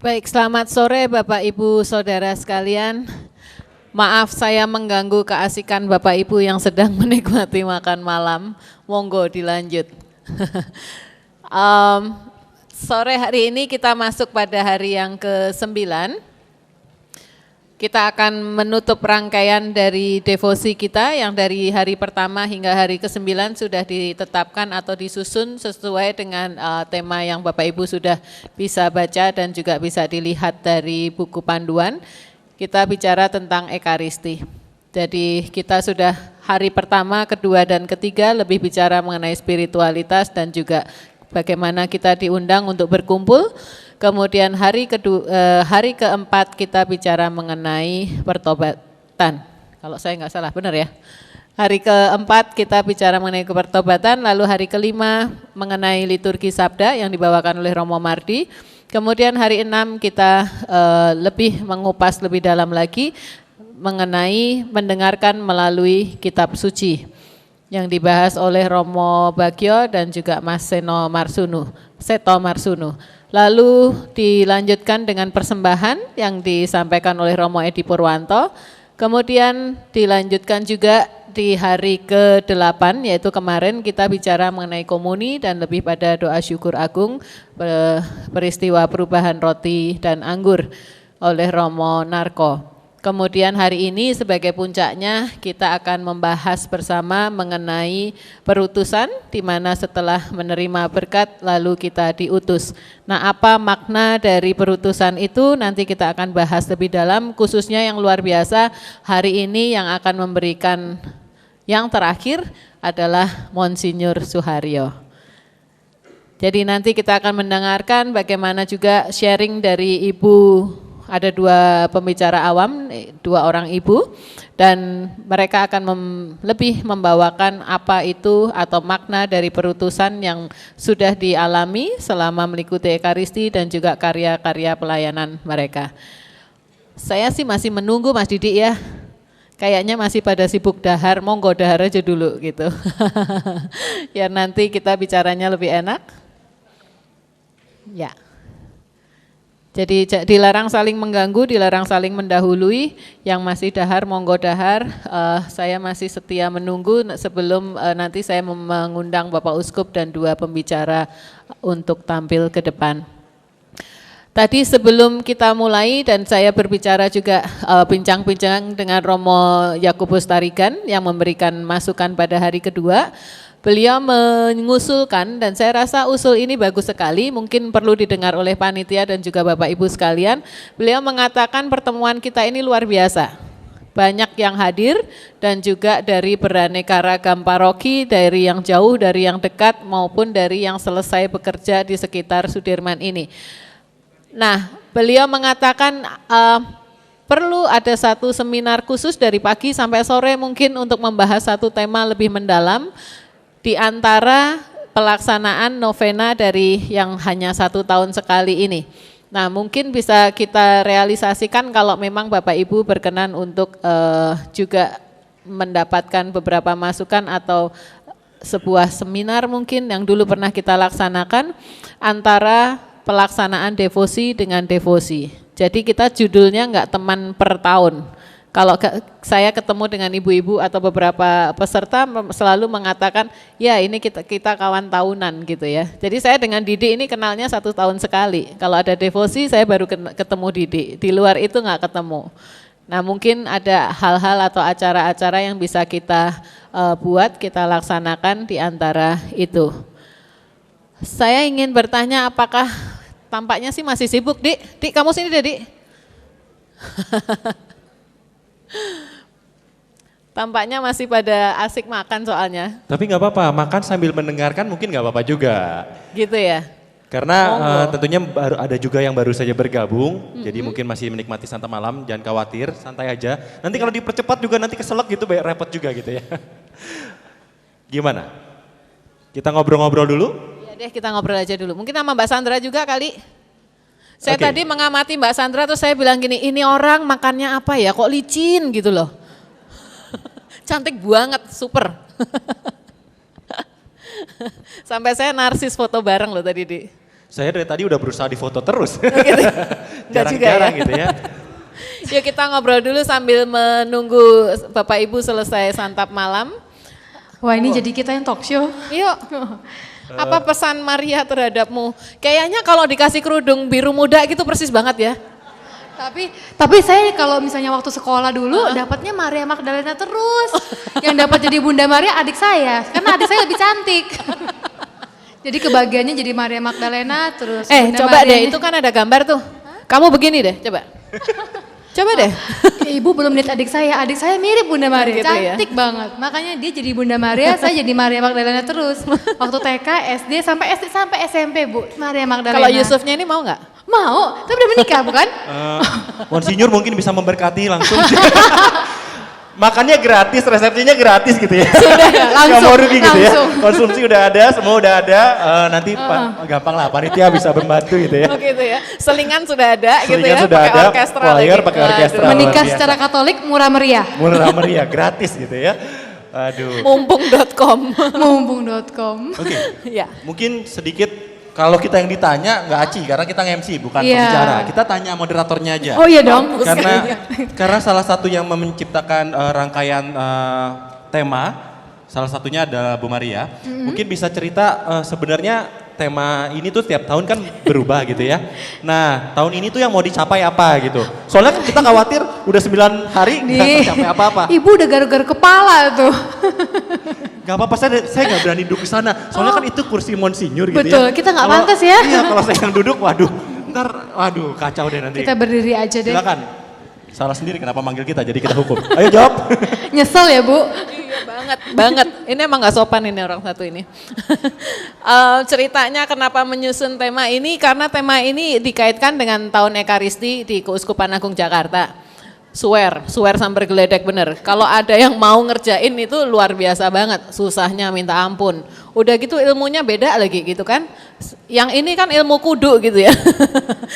Baik, selamat sore Bapak Ibu Saudara sekalian. Maaf saya mengganggu keasikan Bapak Ibu yang sedang menikmati makan malam. Monggo dilanjut. Sore hari ini kita masuk pada hari yang ke-9. Kita akan menutup rangkaian dari devosi kita yang dari hari pertama hingga hari ke-9 sudah ditetapkan atau disusun sesuai dengan tema yang Bapak Ibu sudah bisa baca dan juga bisa dilihat dari buku panduan. Kita bicara tentang Ekaristi. Jadi kita sudah hari pertama, kedua, dan ketiga lebih bicara mengenai spiritualitas dan juga bagaimana kita diundang untuk berkumpul. Kemudian hari keempat kita bicara mengenai pertobatan. Kalau saya nggak salah, benar ya? Hari keempat kita bicara mengenai pertobatan, lalu hari kelima mengenai liturgi sabda yang dibawakan oleh Romo Mardi. Kemudian hari 6 kita lebih mengupas lebih dalam lagi mengenai mendengarkan melalui kitab suci yang dibahas oleh Romo Bagio dan juga Mas Seto Marsunu. Lalu dilanjutkan dengan persembahan yang disampaikan oleh Romo Edi Purwanto. Kemudian dilanjutkan juga di hari ke-8 yaitu kemarin kita bicara mengenai komuni dan lebih pada doa syukur agung peristiwa perubahan roti dan anggur oleh Romo Narko. Kemudian hari ini sebagai puncaknya kita akan membahas bersama mengenai perutusan di mana setelah menerima berkat lalu kita diutus. Nah, apa makna dari perutusan itu nanti kita akan bahas lebih dalam, khususnya yang luar biasa hari ini yang akan memberikan yang terakhir adalah Monsinyur Suharyo. Jadi nanti kita akan mendengarkan bagaimana juga sharing dari Ibu. Ada dua pembicara awam, dua orang ibu, dan mereka akan lebih membawakan apa itu atau makna dari perutusan yang sudah dialami selama mengikuti Ekaristi dan juga karya-karya pelayanan mereka. Saya sih masih menunggu Mas Didi ya, kayaknya masih pada sibuk dahar, monggo dahar aja dulu gitu. Ya nanti kita bicaranya lebih enak. Ya. Jadi dilarang saling mengganggu, dilarang saling mendahului. Yang masih dahar, monggo dahar. Saya masih setia menunggu sebelum nanti saya mengundang Bapak Uskup dan dua pembicara untuk tampil ke depan. Tadi sebelum kita mulai dan saya berbicara juga bincang-bincang dengan Romo Yakubus Tarigan yang memberikan masukan pada hari kedua. Beliau mengusulkan dan saya rasa usul ini bagus sekali, mungkin perlu didengar oleh panitia dan juga Bapak Ibu sekalian. Beliau mengatakan pertemuan kita ini luar biasa. Banyak yang hadir dan juga dari beraneka ragam paroki, dari yang jauh, dari yang dekat maupun dari yang selesai bekerja di sekitar Sudirman ini. Nah, beliau mengatakan perlu ada satu seminar khusus dari pagi sampai sore mungkin untuk membahas satu tema lebih mendalam. Di antara pelaksanaan novena dari yang hanya 1 tahun sekali ini. Nah mungkin bisa kita realisasikan kalau memang Bapak Ibu berkenan untuk juga mendapatkan beberapa masukan atau sebuah seminar mungkin yang dulu pernah kita laksanakan antara pelaksanaan devosi dengan devosi. Jadi kita judulnya enggak teman per tahun. Kalau saya ketemu dengan ibu-ibu atau beberapa peserta selalu mengatakan, ya ini kita kawan tahunan gitu ya. Jadi saya dengan Didi ini kenalnya 1 tahun sekali. Kalau ada devosi saya baru ketemu Didi, di luar itu nggak ketemu. Nah mungkin ada hal-hal atau acara-acara yang bisa kita buat, kita laksanakan di antara itu. Saya ingin bertanya apakah tampaknya sih masih sibuk, Dik? Dik kamu sini deh, Dik. Tampaknya masih pada asik makan soalnya. Tapi nggak apa-apa, makan sambil mendengarkan mungkin nggak apa-apa juga. Gitu ya? Karena tentunya ada juga yang baru saja bergabung, jadi mungkin masih menikmati santai malam, jangan khawatir, santai aja. Nanti kalau dipercepat juga nanti keselak gitu, banyak repot juga gitu ya. Gimana? Kita ngobrol-ngobrol dulu? Ya deh kita ngobrol aja dulu, mungkin sama Mbak Sandra juga kali. Saya tadi mengamati Mbak Sandra terus saya bilang gini, ini orang makannya apa ya, kok licin gitu loh. Cantik banget, super. Sampai saya narsis foto bareng loh tadi, Di. Saya dari tadi udah berusaha difoto terus. Gitu. Jarang-jarang gitu ya. Yuk kita ngobrol dulu sambil menunggu Bapak Ibu selesai santap malam. Wah ini jadi kita yang talk show. Yuk. Apa pesan Maria terhadapmu? Kayaknya kalau dikasih kerudung biru muda gitu persis banget ya. Tapi saya kalau misalnya waktu sekolah dulu dapatnya Maria Magdalena terus. Yang dapat jadi Bunda Maria adik saya, karena adik saya lebih cantik. Jadi kebagiannya jadi Maria Magdalena terus. Bunda Coba Maria deh, itu kan ada gambar tuh. Kamu begini deh, coba. Coba deh. Ibu belum lihat adik saya mirip Bunda Maria, Gitu ya? cantik banget. Makanya dia jadi Bunda Maria, saya jadi Maria Magdalena terus. Waktu TK, SD sampai SMP Bu, Maria Magdalena. Kalau Yusufnya ini mau nggak? Mau, tapi udah menikah bukan? Monsinyur mungkin bisa memberkati langsung. Makannya gratis, resepsinya gratis gitu ya. Sudah, langsung. Gak mau rugi gitu ya. Langsung. Konsumsi udah ada, semua udah ada. Nanti gampang lah, panitia bisa membantu gitu ya. Oh gitu ya. Selingan sudah ada gitu Selingan ya. sudah Pakai ada, orkestra choir lagi. pakai orkestra. Waduh. Menikah luar biasa. secara Katolik murah meriah. Murah meriah, gratis gitu ya. Aduh. Mumpung.com. Mumpung.com. Oke, Ya. mungkin sedikit kalau kita yang ditanya nggak aci karena kita nge-MC bukan Iya. pembicara. Kita tanya moderatornya aja. Oh iya dong. Karena salah satu yang menciptakan rangkaian tema, salah satunya adalah Bu Maria. Mungkin bisa cerita sebenarnya tema ini tuh tiap tahun kan berubah gitu ya. Nah tahun ini tuh yang mau dicapai apa gitu. Soalnya kan kita khawatir udah 9 hari nggak tercapai apa-apa. Ibu udah garuk-garuk kepala tuh. Gak apa-apa, saya gak berani duduk di sana. Soalnya kan itu kursi monsinyur gitu Betul, ya. kita nggak Kalau- pantas ya. Iya, kalau saya yang duduk, waduh. Ntar, waduh kacau deh nanti. Kita berdiri aja deh. Silakan. Salah sendiri kenapa manggil kita, jadi kita hukum. Ayo jawab. Nyesel ya Bu. Iya banget. Ini emang gak sopan ini orang satu ini. Ceritanya kenapa menyusun tema ini, karena tema ini dikaitkan dengan tahun Ekaristi di Keuskupan Agung Jakarta. Swear sampai geledek bener. Kalau ada yang mau ngerjain itu luar biasa banget, susahnya minta ampun. Udah gitu ilmunya beda lagi gitu kan. Yang ini kan ilmu kudu gitu ya.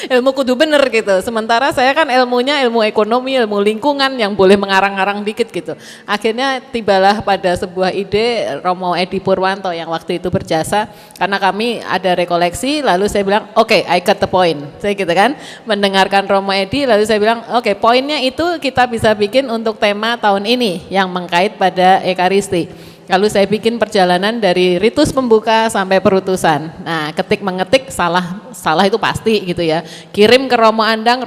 Ilmu kudu bener gitu. Sementara saya kan ilmunya ilmu ekonomi, ilmu lingkungan yang boleh mengarang-arang dikit gitu. Akhirnya tibalah pada sebuah ide Romo Edi Purwanto yang waktu itu berjasa. Karena kami ada rekoleksi, lalu saya bilang oke, I got the point. Saya gitu kan, mendengarkan Romo Edi lalu saya bilang oke, poinnya itu kita bisa bikin untuk tema tahun ini yang mengkait pada Ekaristi. Lalu saya bikin perjalanan dari ritus pembuka sampai perutusan. Nah, ketik mengetik salah itu pasti gitu ya. Kirim ke Romo Andang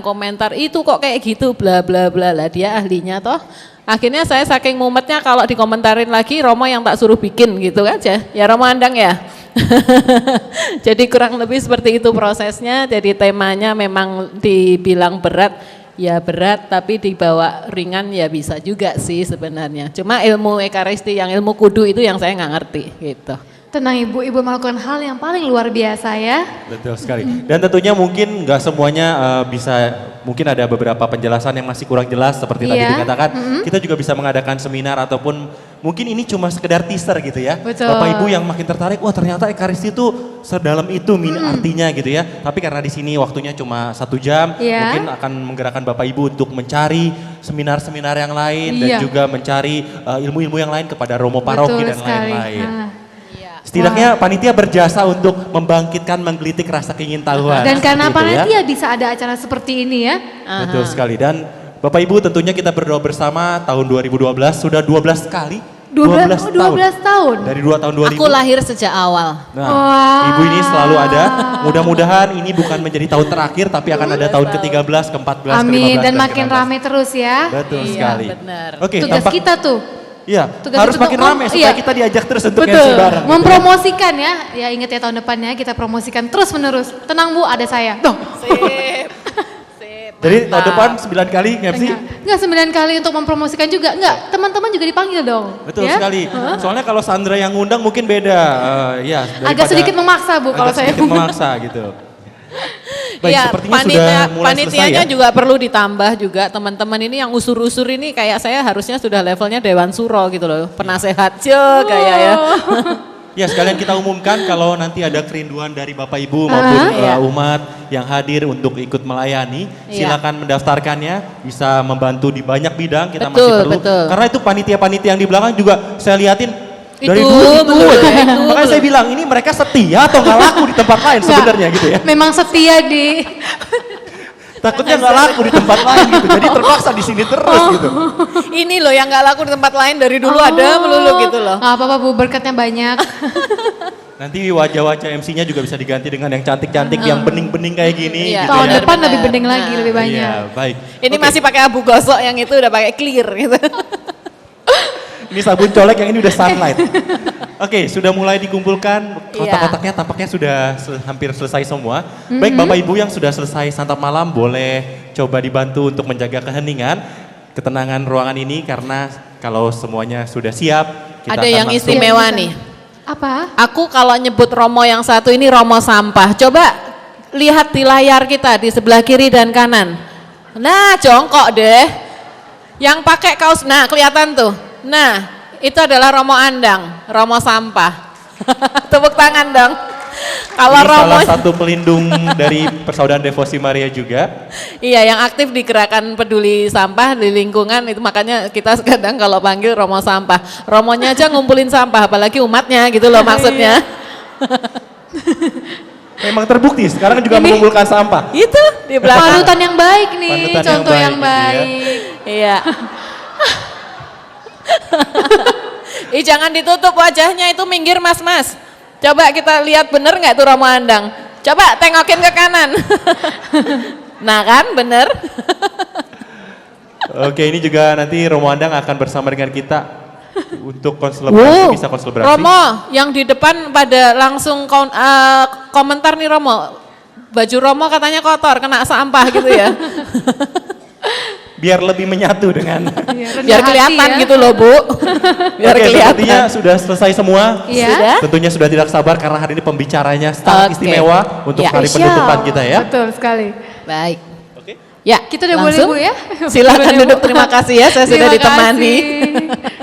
komentar itu kok kayak gitu bla bla bla lah, dia ahlinya toh. Akhirnya saya saking mumetnya kalau dikomentarin lagi Romo yang tak suruh bikin gitu aja. Ya Romo Andang ya. Jadi kurang lebih seperti itu prosesnya. Jadi temanya memang dibilang berat. Ya berat tapi dibawa ringan ya bisa juga sih sebenarnya. Cuma ilmu Ekaristi yang ilmu kudu itu yang saya nggak ngerti gitu. Tenang Ibu melakukan hal yang paling luar biasa ya. Betul sekali. Dan tentunya mungkin nggak semuanya bisa, mungkin ada beberapa penjelasan yang masih kurang jelas seperti tadi Iya. dikatakan. Kita juga bisa mengadakan seminar ataupun mungkin ini cuma sekedar teaser gitu ya. Betul. Bapak Ibu yang makin tertarik, wah ternyata Ekaristi itu sedalam itu artinya gitu ya. Tapi karena di sini waktunya cuma 1 jam, Iya. mungkin akan menggerakkan Bapak Ibu untuk mencari seminar-seminar yang lain dan Iya. juga mencari ilmu-ilmu yang lain kepada Romo Paroki Betul dan sekali. lain-lain. Nah. Setidaknya panitia berjasa untuk membangkitkan, menggelitik rasa keingintahuan. Dan karena Seperti itu ya. panitia bisa ada acara seperti ini ya. Betul sekali. Dan Bapak Ibu tentunya kita berdoa bersama tahun 2012 sudah 12 kali. 12 tahun. Dari 2 tahun 2000. Aku lahir sejak awal. Nah, Wah. Ibu ini selalu ada. Mudah-mudahan ini bukan menjadi tahun terakhir tapi akan ada tahun ke-13, ke-14, Amin, ke-15 dan makin ke-16. rame terus ya. Betul Iya, sekali. benar. Oke, Tugas tampak- kita tuh. Iya, Tugas harus itu makin tuh, rame supaya iya. kita diajak terus untuk Betul, MC bareng. gitu ya. mempromosikan ya. Ya ingat ya tahun depannya kita promosikan terus menerus. Tenang Bu, ada saya. Tuh. Sip. Jadi tahun Mantap. depan 9 kali MC. Enggak 9 kali untuk mempromosikan juga. Enggak, teman-teman juga dipanggil dong. Betul ya? sekali. Soalnya kalau Sandra yang ngundang mungkin beda. Ya, Agak sedikit memaksa Bu kalau agak saya. sedikit memaksa gitu. Baik, Ya, sepertinya sudah mulai panitianya selesai ya. juga perlu ditambah juga teman-teman ini yang usur-usur ini kayak saya harusnya sudah levelnya Dewan Suro gitu loh, penasehat kayak ya. Ya sekalian kita umumkan kalau nanti ada kerinduan dari Bapak Ibu maupun Iya. umat yang hadir untuk ikut melayani, Iya. silakan mendaftarkannya, bisa membantu di banyak bidang kita Betul, masih perlu. betul. Karena itu panitia-panitia yang di belakang juga saya liatin Dari Itu, dulu betul, aja. ya, itu, Makanya betul. saya bilang ini mereka setia atau nggak laku di tempat lain sebenarnya gitu ya. Memang setia di. Takutnya nggak laku di tempat lain gitu. Jadi terpaksa di sini terus gitu. Ini loh yang nggak laku di tempat lain dari dulu ada melulu gitu loh. Nggak apa-apa Bu, berkatnya banyak. Nanti wajah-wajah MC-nya juga bisa diganti dengan yang cantik-cantik, yang bening-bening kayak gini. Iya. Gitu Tahun ya. depan benar. lebih bening lagi, lebih banyak. Iya, baik. Ini Oke. masih pakai abu gosok, yang itu udah pakai clear gitu. Ini sabun colek, yang ini udah sunlight. Oke, sudah mulai dikumpulkan, kotak-kotaknya tampaknya sudah hampir selesai semua. Baik Bapak Ibu yang sudah selesai santap malam, boleh coba dibantu untuk menjaga keheningan, ketenangan ruangan ini, karena kalau semuanya sudah siap, kita Ada akan yang langsung- istimewa Iya, nih. Apa? Aku kalau nyebut Romo yang satu ini Romo sampah. Coba lihat di layar kita di sebelah kiri dan kanan. Nah, jongkok deh. Yang pakai kaos, nah kelihatan tuh. Nah, itu adalah Romo Andang, Romo sampah. Tepuk tangan dong. Kalau Ini Romo, salah satu pelindung dari Persaudaraan Devosi Maria juga. iya yang aktif di gerakan peduli sampah di lingkungan itu, makanya kita kadang kalau panggil Romo sampah. Romonya aja ngumpulin sampah, apalagi umatnya gitu loh maksudnya. Memang terbukti sekarang juga mengumpulkan sampah. Itu di belakang. Panutan yang baik nih, Panutan yang contoh yang baik, baik. Iya. Ih jangan ditutup wajahnya, itu minggir mas-mas. Coba kita lihat bener nggak tuh Romo Andang. Coba tengokin ke kanan. Nah kan bener. Oke, ini juga nanti Romo Andang akan bersama dengan kita untuk konselebrasi, bisa konselebrasi. Romo yang di depan pada langsung komentar nih Romo. Baju Romo katanya kotor, kena sampah gitu ya. Biar lebih menyatu dengan. Biar kelihatan gitu loh Bu. Biar Oke, kelihatan. sepertinya sudah selesai semua. Iya. Sudah? Tentunya sudah tidak sabar karena hari ini pembicaranya sangat Oke. istimewa untuk Ya. hari Spesial. penutupan kita ya. Betul sekali. Baik. Oke. Ya, Kita udah boleh langsung. Bu ya? Silakan Boleh, Bu. duduk, terima kasih ya, saya sudah Terima ditemani. kasih.